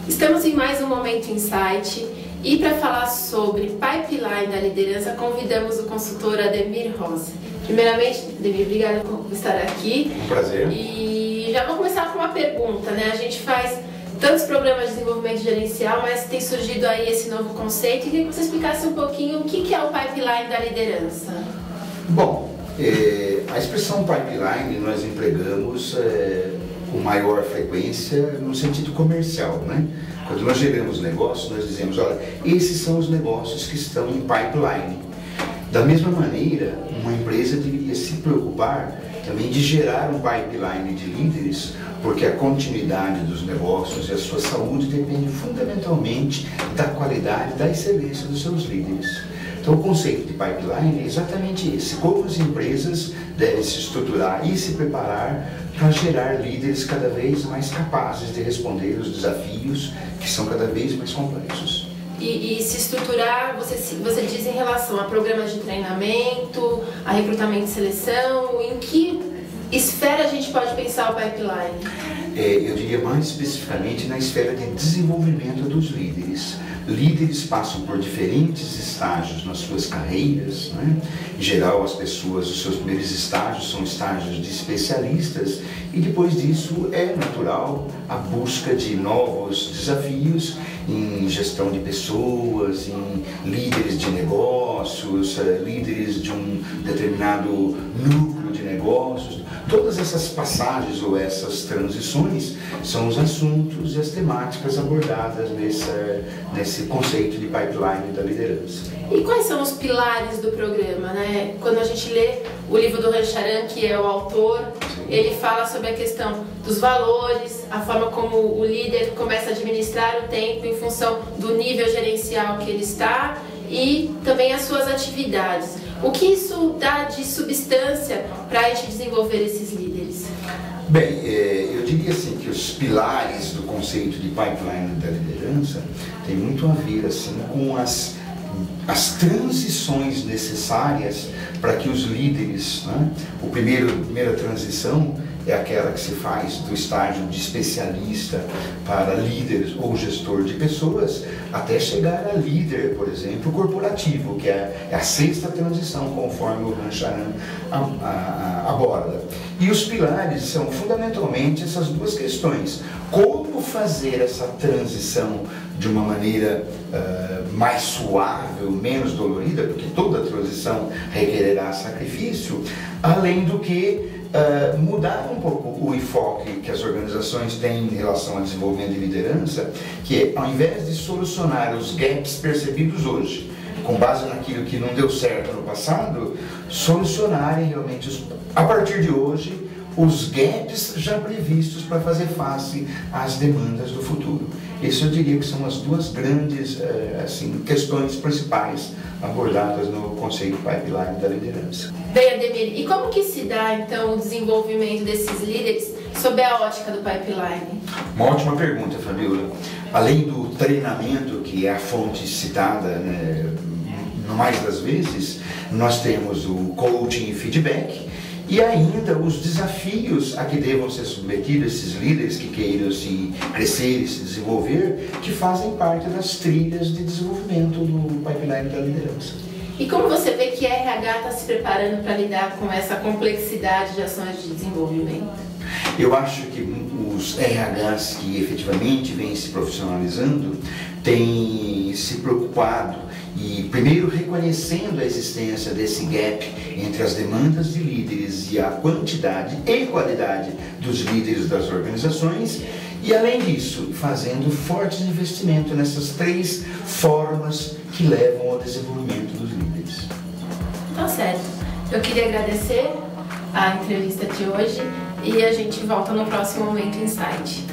Estamos em mais um Momento Insight e para falar sobre pipeline da liderança convidamos o consultor Ademir Rossi. Primeiramente, Ademir, obrigada por estar aqui. Um prazer. E já vou começar com uma pergunta, né? A gente faz tantos programas de desenvolvimento gerencial, mas tem surgido aí esse novo conceito. E queria que você explicasse um pouquinho o que é o pipeline da liderança. Bom, a expressão pipeline nós empregamos com maior frequência no sentido comercial, né? Quando nós geramos negócios, nós dizemos, olha, esses são os negócios que estão em pipeline. Da mesma maneira, uma empresa deveria se preocupar também de gerar um pipeline de líderes, porque a continuidade dos negócios e a sua saúde depende fundamentalmente da qualidade, da excelência dos seus líderes. Então o conceito de pipeline é exatamente esse, como as empresas devem se estruturar e se preparar para gerar líderes cada vez mais capazes de responder os desafios que são cada vez mais complexos. E se estruturar, você diz em relação a programas de treinamento, a recrutamento e seleção, em que esfera a gente pode pensar o pipeline? Eu diria mais especificamente na esfera de desenvolvimento dos líderes. Líderes passam por diferentes estágios nas suas carreiras, né? Em geral, as pessoas, os seus primeiros estágios são estágios de especialistas e depois disso é natural a busca de novos desafios em gestão de pessoas, em líderes de negócios, líderes de um determinado núcleo de negócios. Todas essas passagens ou essas transições são os assuntos e as temáticas abordadas nesse conceito de pipeline da liderança. E quais são os pilares do programa, né? Quando a gente lê o livro do Rancharan, que é o autor, ele fala sobre a questão dos valores, a forma como o líder começa a administrar o tempo em função do nível gerencial que ele está e também as suas atividades. O que isso dá de substância para a gente desenvolver esses líderes? Bem, eu diria assim que os pilares do conceito de pipeline da liderança tem muito a ver assim com as transições necessárias para que os líderes, né, a primeira transição é aquela que se faz do estágio de especialista para líder ou gestor de pessoas, até chegar a líder, por exemplo, corporativo, que é a sexta transição, conforme o Rancharan aborda. E os pilares são fundamentalmente essas duas questões. Como fazer essa transição de uma maneira mais suave, menos dolorida, porque toda transição requererá sacrifício, além do que mudar um pouco o enfoque que as organizações têm em relação ao desenvolvimento de liderança, que é, ao invés de solucionar os gaps percebidos hoje, com base naquilo que não deu certo no passado, solucionarem realmente, a partir de hoje, os gaps já previstos para fazer face às demandas do futuro. Isso eu diria que são as duas grandes questões principais abordadas no conceito pipeline da liderança. Bem, Ademir, e como que se dá então o desenvolvimento desses líderes sob a ótica do pipeline? Uma ótima pergunta, Fabiola. Além do treinamento, que é a fonte citada, né, no mais das vezes, nós temos o coaching e feedback, e ainda os desafios a que devam ser submetidos esses líderes que queiram se crescer e se desenvolver, que fazem parte das trilhas de desenvolvimento do pipeline da liderança. E como você vê que a RH está se preparando para lidar com essa complexidade de ações de desenvolvimento? Eu acho que os RHs que efetivamente vêm se profissionalizando têm se preocupado e primeiro reconhecendo a existência desse gap entre as demandas de líderes e a quantidade e qualidade dos líderes das organizações e, além disso, fazendo fortes investimentos nessas três formas que levam ao desenvolvimento dos líderes. Tá certo. Eu queria agradecer a entrevista de hoje e a gente volta no próximo Momento Insight.